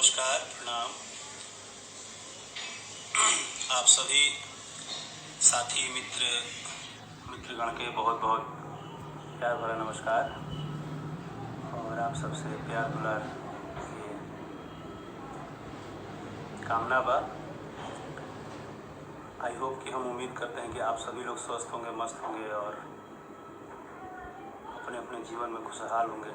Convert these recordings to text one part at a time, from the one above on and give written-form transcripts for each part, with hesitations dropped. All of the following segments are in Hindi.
नमस्कार, प्रणाम। आप सभी साथी मित्रगण के बहुत बहुत प्यार भरा नमस्कार। और आप सबसे प्यार दुलार की कामना बा। आई होप कि हम उम्मीद करते हैं कि आप सभी लोग स्वस्थ होंगे, मस्त होंगे और अपने अपने जीवन में खुशहाल होंगे।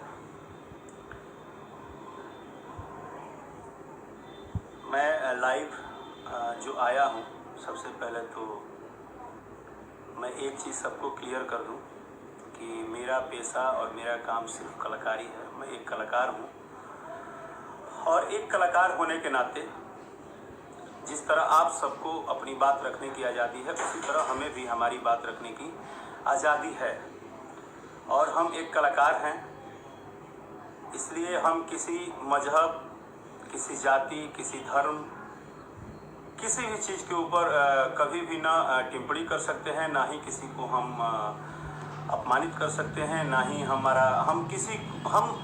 मैं लाइव जो आया हूँ, सबसे पहले तो मैं एक चीज़ सबको क्लियर कर दूँ कि मेरा पेशा और मेरा काम सिर्फ कलाकारी है। मैं एक कलाकार हूँ और एक कलाकार होने के नाते जिस तरह आप सबको अपनी बात रखने की आज़ादी है, उसी तरह हमें भी हमारी बात रखने की आज़ादी है। और हम एक कलाकार हैं, इसलिए हम किसी मजहब, किसी जाति, किसी धर्म, किसी भी चीज़ के ऊपर कभी भी ना टिप्पणी कर सकते हैं, ना ही किसी को हम अपमानित कर सकते हैं, ना ही हम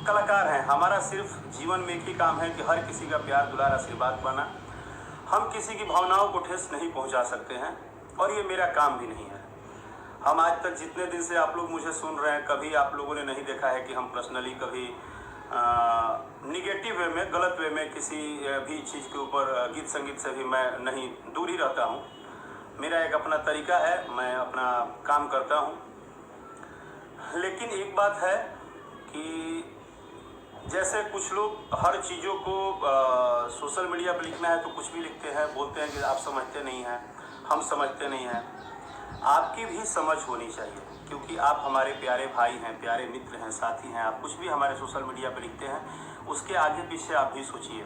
कलाकार हैं। हमारा सिर्फ जीवन में एक ही काम है कि हर किसी का प्यार दुलार आशीर्वाद पाना। हम किसी की भावनाओं को ठेस नहीं पहुंचा सकते हैं और ये मेरा काम भी नहीं है। हम आज तक जितने दिन से आप लोग मुझे सुन रहे हैं, कभी आप लोगों ने नहीं देखा है कि हम पर्सनली कभी निगेटिव वे में, गलत वे में किसी भी चीज़ के ऊपर गीत संगीत से भी मैं नहीं, दूर ही रहता हूँ। मेरा एक अपना तरीका है, मैं अपना काम करता हूँ। लेकिन एक बात है कि जैसे कुछ लोग हर चीज़ों को सोशल मीडिया पर लिखना है तो कुछ भी लिखते हैं, बोलते हैं कि आप समझते नहीं हैं, हम समझते नहीं हैं। आपकी भी समझ होनी चाहिए, क्योंकि आप हमारे प्यारे भाई हैं, प्यारे मित्र हैं, साथी हैं। आप कुछ भी हमारे सोशल मीडिया पर लिखते हैं, उसके आगे पीछे आप भी सोचिए।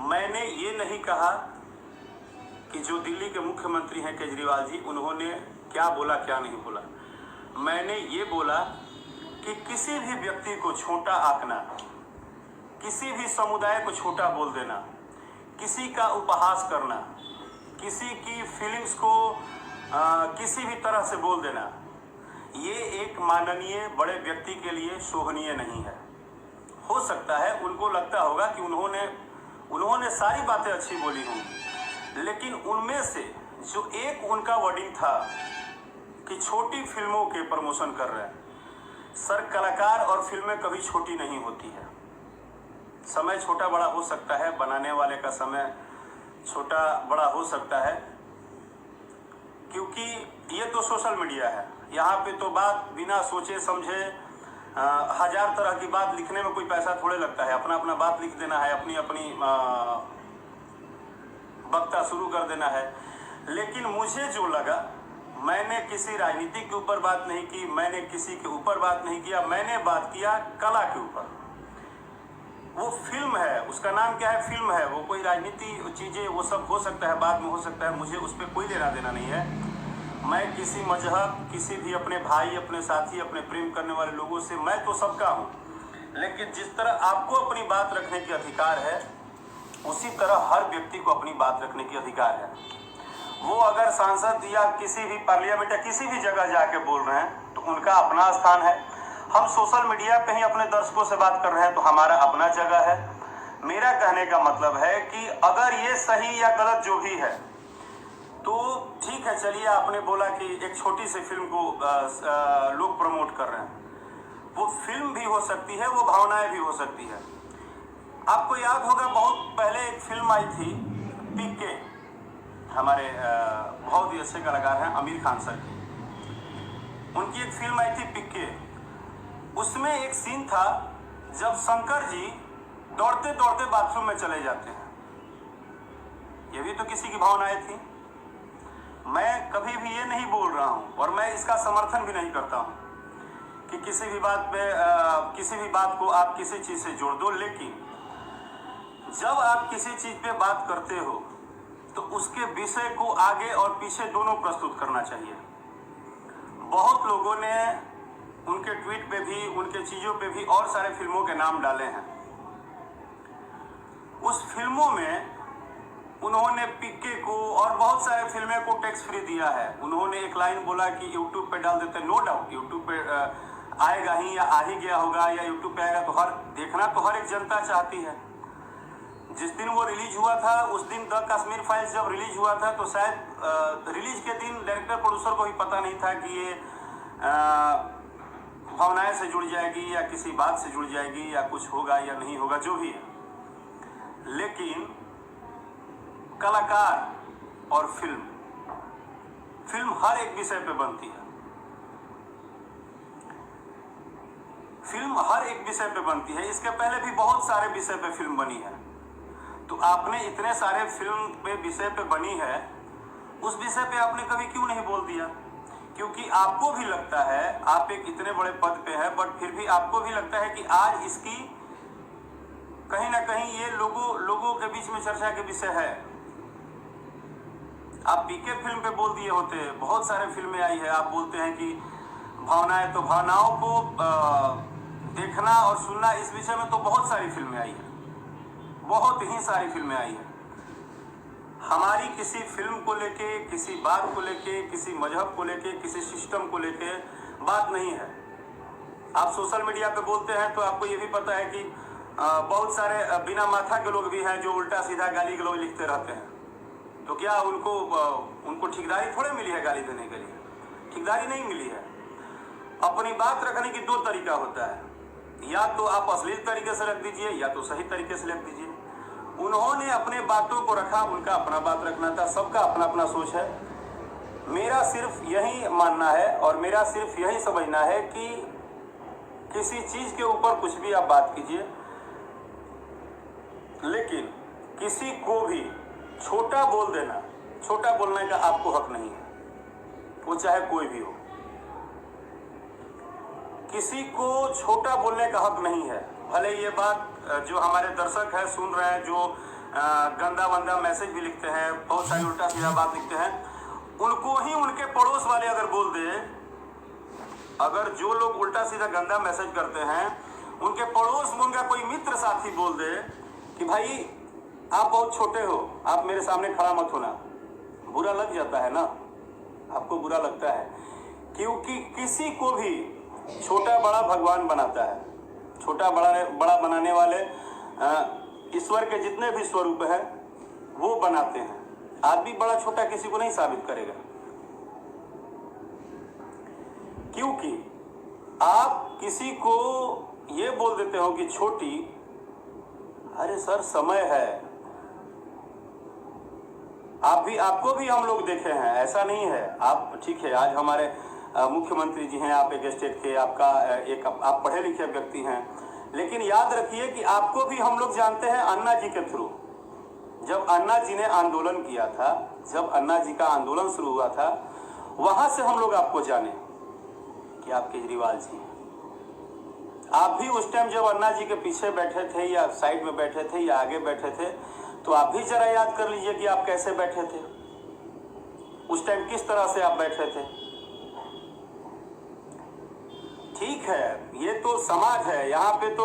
मैंने ये नहीं कहा कि जो दिल्ली के मुख्यमंत्री हैं केजरीवाल जी, उन्होंने क्या बोला क्या नहीं बोला। मैंने ये बोला कि किसी भी व्यक्ति को छोटा आंकना, किसी भी समुदाय को छोटा बोल देना, किसी का उपहास करना, किसी की फीलिंग्स को किसी भी तरह से बोल देना, ये एक माननीय बड़े व्यक्ति के लिए शोभनीय नहीं है। हो सकता है उनको लगता होगा कि उन्होंने सारी बातें अच्छी बोली होंगी, लेकिन उनमें से जो एक उनका वर्डिंग था कि छोटी फिल्मों के प्रमोशन कर रहे हैं। सर, कलाकार और फिल्में कभी छोटी नहीं होती है। समय छोटा बड़ा हो सकता है, बनाने वाले का समय छोटा बड़ा हो सकता है, क्योंकि ये तो सोशल मीडिया है। यहाँ पे तो बात बिना सोचे समझे हजार तरह की बात लिखने में कोई पैसा थोड़े लगता है। अपना अपना बात लिख देना है, अपनी अपनी वक्ता शुरू कर देना है। लेकिन मुझे जो लगा, मैंने किसी राजनीति के ऊपर बात नहीं की, मैंने किसी के ऊपर बात नहीं किया, मैंने बात किया कला के ऊपर। वो फिल्म है, उसका नाम क्या है, फिल्म है। वो कोई राजनीति चीज़ें वो सब हो सकता है, बाद में हो सकता है, मुझे उस पर कोई लेना देना नहीं है। मैं किसी मजहब, किसी भी अपने भाई, अपने साथी, अपने प्रेम करने वाले लोगों से, मैं तो सबका हूँ। लेकिन जिस तरह आपको अपनी बात रखने की अधिकार है, उसी तरह हर व्यक्ति को अपनी बात रखने की अधिकार है। वो अगर सांसद या किसी भी पार्लियामेंट या किसी भी जगह जाके बोल रहे हैं तो उनका अपना स्थान है। हम सोशल मीडिया पे ही अपने दर्शकों से बात कर रहे हैं तो हमारा अपना जगह है। मेरा कहने का मतलब है कि अगर ये सही या गलत जो भी है तो ठीक है, चलिए। आपने बोला कि एक छोटी सी फिल्म को लोग प्रमोट कर रहे हैं। वो फिल्म भी हो सकती है, वो भावनाएं भी हो सकती है। आपको याद होगा, बहुत पहले एक फिल्म आई थी पीके, हमारे बहुत ही अच्छे कलाकार हैं आमिर खान सर की। उनकी एक फिल्म आई थी पीके। उसमें एक सीन था जब शंकर जी दौड़ते दौड़ते बाथरूम में चले जाते हैं। ये भी तो किसी की भावनाएं थी। मैं कभी भी ये नहीं बोल रहा हूं और मैं इसका समर्थन भी नहीं करता हूं कि किसी भी बात को आप किसी चीज से जोड़ दो। लेकिन जब आप किसी चीज पे बात करते हो तो उसके विषय को आगे और पीछे दोनों प्रस्तुत करना चाहिए। बहुत लोगों ने उनके ट्वीट पे भी, उनके चीजों पे भी और सारे फिल्मों के नाम डाले हैं। उस फिल्मों में उन्होंने पीके को और बहुत सारे फिल्में को टैक्स फ्री दिया है। उन्होंने एक लाइन बोला कि यूट्यूब पे डाल देते। नो डाउट यूट्यूब पे आएगा ही या आ ही गया होगा, या यूट्यूब पे आएगा तो देखना तो हर एक जनता चाहती है। जिस दिन वो रिलीज हुआ था उस दिन द कश्मीर फाइल्स जब रिलीज हुआ था तो शायद रिलीज के दिन डायरेक्टर प्रोड्यूसर को भी पता नहीं था कि ये भावनाएं से जुड़ जाएगी या किसी बात से जुड़ जाएगी या कुछ होगा या नहीं होगा, जो भी है। लेकिन कलाकार और फिल्म हर एक विषय पे बनती है। फिल्म हर एक विषय पे बनती है। इसके पहले भी बहुत सारे विषय पे फिल्म बनी है। तो आपने इतने सारे फिल्म पे विषय पे बनी है, उस विषय पे आपने कभी क्यों नहीं बोल दिया? क्योंकि आपको भी लगता है, आप एक इतने बड़े पद पे है, बट फिर भी आपको भी लगता है कि आज इसकी कहीं ना कहीं ये लोगों के बीच में चर्चा के विषय है। आप पीके फिल्म पे बोल दिए होते, बहुत सारे फिल्में आई है, आप बोलते हैं कि भावनाएं, तो भावनाओं को देखना और सुनना, इस विषय में तो बहुत सारी फिल्में आई है, बहुत ही सारी फिल्में आई है। हमारी किसी फिल्म को लेके, किसी बात को लेके, किसी मजहब को लेके, किसी सिस्टम को लेके बात नहीं है। आप सोशल मीडिया पे बोलते हैं तो आपको ये भी पता है कि बहुत सारे बिना माथा के लोग भी हैं जो उल्टा सीधा गाली गलौज लिखते रहते हैं। तो क्या उनको ठेकेदारी थोड़े मिली है गाली देने के लिए? ठेकेदारी नहीं मिली है। अपनी बात रखने की दो तरीका होता है, या तो आप अश्लील तरीके से रख दीजिए या तो सही तरीके से रख दीजिए। उन्होंने अपने बातों को रखा, उनका अपना बात रखना था, सबका अपना अपना सोच है। मेरा सिर्फ यही मानना है और मेरा सिर्फ यही समझना है कि किसी चीज के ऊपर कुछ भी आप बात कीजिए, लेकिन किसी को भी छोटा बोल देना, छोटा बोलने का आपको हक नहीं है, वो चाहे कोई भी हो। किसी को छोटा बोलने का हक नहीं है। भले ये बात जो हमारे दर्शक है सुन रहे हैं, जो गंदा वंदा मैसेज भी लिखते हैं, बहुत सारी उल्टा सीधा बात लिखते हैं, उनको ही उनके पड़ोस वाले अगर बोल दे, अगर जो लोग उल्टा सीधा गंदा मैसेज करते हैं उनके पड़ोस में उनका कोई मित्र साथी बोल दे कि भाई आप बहुत छोटे हो, आप मेरे सामने खड़ा मत होना, बुरा लग जाता है ना, आपको बुरा लगता है। क्योंकि किसी को भी छोटा बड़ा भगवान बनाता है। छोटा बड़ा बनाने वाले ईश्वर के जितने भी स्वरूप है वो बनाते हैं। आदमी बड़ा छोटा किसी को नहीं साबित करेगा, क्योंकि आप किसी को ये बोल देते हो कि छोटी, अरे सर समय है। आपको भी हम लोग देखे हैं, ऐसा नहीं है। आप ठीक है, आज हमारे मुख्यमंत्री जी हैं, आप एक स्टेट के, आप पढ़े लिखे व्यक्ति हैं, लेकिन याद रखिए कि आपको भी हम लोग जानते हैं अन्ना जी के थ्रू। जब अन्ना जी ने आंदोलन किया था, जब अन्ना जी का आंदोलन शुरू हुआ था, वहां से हम लोग आपको जाने कि आप केजरीवाल जी हैं। आप भी उस टाइम जब अन्ना जी के पीछे बैठे थे या साइड में बैठे थे या आगे बैठे थे, तो आप भी जरा याद कर लीजिए कि आप कैसे बैठे थे, उस टाइम किस तरह से आप बैठे थे। ठीक है, ये तो समाज है, यहाँ पे तो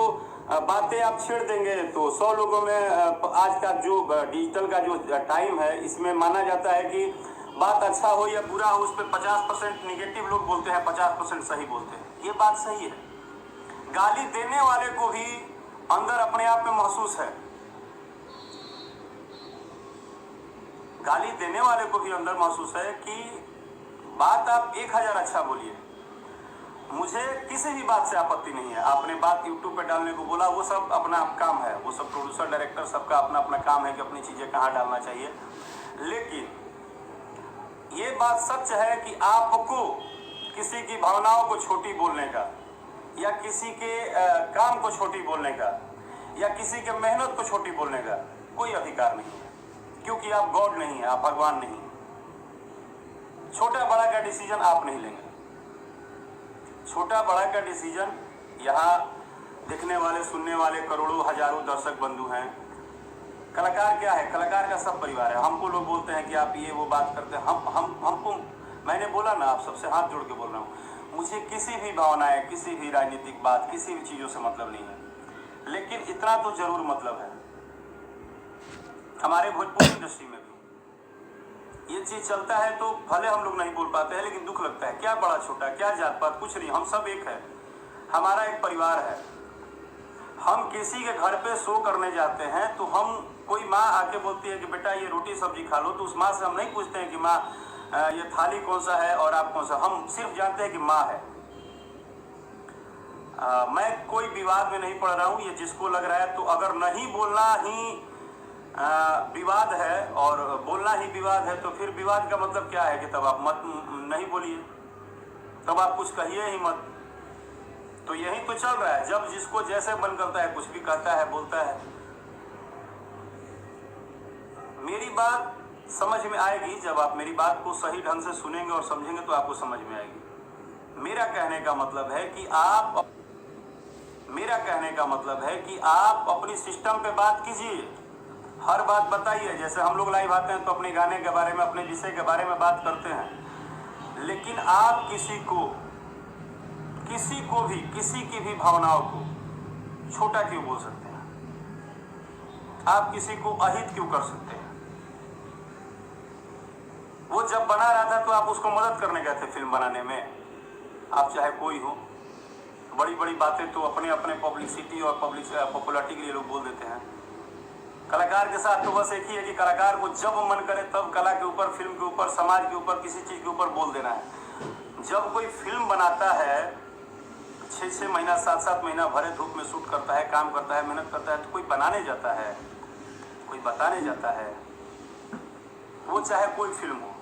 बातें आप छेड़ देंगे तो 100 लोगों में, आज का जो डिजिटल का जो टाइम है, इसमें माना जाता है कि बात अच्छा हो या बुरा हो, उस पर 50% निगेटिव लोग बोलते हैं, 50% सही बोलते हैं। ये बात सही है। गाली देने वाले को भी अंदर अपने आप में महसूस है, गाली देने वाले को भी अंदर महसूस है कि बात आप 1000 अच्छा बोलिए, मुझे किसी भी बात से आपत्ति नहीं है। आपने बात यूट्यूब पे डालने को बोला, वो सब अपना काम है, वो सब प्रोड्यूसर डायरेक्टर सबका अपना अपना काम है कि अपनी चीजें कहाँ डालना चाहिए। लेकिन ये बात सच है कि आपको किसी की भावनाओं को छोटी बोलने का, या किसी के काम को छोटी बोलने का, या किसी के मेहनत को छोटी बोलने का कोई अधिकार नहीं है, क्योंकि आप गॉड नहीं है, आप भगवान नहीं। छोटा बड़ा का डिसीजन आप नहीं लेंगे। छोटा बड़ा का डिसीजन यहाँ देखने वाले सुनने वाले करोड़ों हजारों दर्शक बंधु हैं। कलाकार क्या है? कलाकार का सब परिवार है। हमको लोग बोलते हैं कि आप ये वो बात करते हैं, हमको, मैंने बोला ना, आप सबसे हाथ जोड़ के बोल रहा हूँ, मुझे किसी भी भावनाएं, किसी भी राजनीतिक बात, किसी भी चीज़ों से मतलब नहीं है। लेकिन इतना तो जरूर मतलब है, हमारे भोजपुरी इंडस्ट्री में भी ये चीज चलता है, तो भले हम लोग नहीं बोल पाते हैं, लेकिन दुख लगता है। क्या बड़ा छोटा, क्या जात पात, कुछ नहीं, हम सब एक है, हमारा एक परिवार है। हम किसी के घर पे शो करने जाते हैं तो हम कोई के बोलती है कि बेटा ये रोटी सब्जी खा लो, तो उस माँ से हम नहीं पूछते हैं कि माँ ये थाली कौन सा है और आप कौन सा, हम सिर्फ जानते हैं कि माँ है। मैं कोई विवाद में नहीं पड़ रहा हूँ, ये जिसको लग रहा है, तो अगर नहीं बोलना ही विवाद है और बोलना ही विवाद है, तो फिर विवाद का मतलब क्या है कि तब आप मत नहीं बोलिए, तब आप कुछ कहिए ही मत। तो यही तो चल रहा है, जब जिसको जैसे मन करता है कुछ भी कहता है, बोलता है। मेरी बात समझ में आएगी, जब आप मेरी बात को सही ढंग से सुनेंगे और समझेंगे तो आपको समझ में आएगी। मेरा कहने का मतलब है कि आप अपनी सिस्टम पे बात कीजिए, हर बात बताइए। जैसे हम लोग लाइव आते हैं तो अपने गाने के बारे में, अपने विषय के बारे में बात करते हैं, लेकिन आप किसी की भी भावनाओं को छोटा क्यों बोल सकते हैं? आप किसी को अहित क्यों कर सकते हैं? वो जब बना रहा था तो आप उसको मदद करने गए थे फिल्म बनाने में। आप चाहे कोई हो, बड़ी बड़ी बातें तो अपने अपने पब्लिसिटी और पॉपुलैरिटी के लिए लोग बोल देते हैं। कलाकार के साथ तो बस एक ही है कि कलाकार को जब मन करे तब कला के ऊपर, फिल्म के ऊपर, समाज के ऊपर, किसी चीज के ऊपर बोल देना है। जब कोई फिल्म बनाता है, 6-6 महीना, 7-7 महीना भरे धूप में शूट करता है, काम करता है, मेहनत करता है, तो कोई बनाने जाता है, कोई बताने जाता है, वो चाहे कोई फिल्म हो।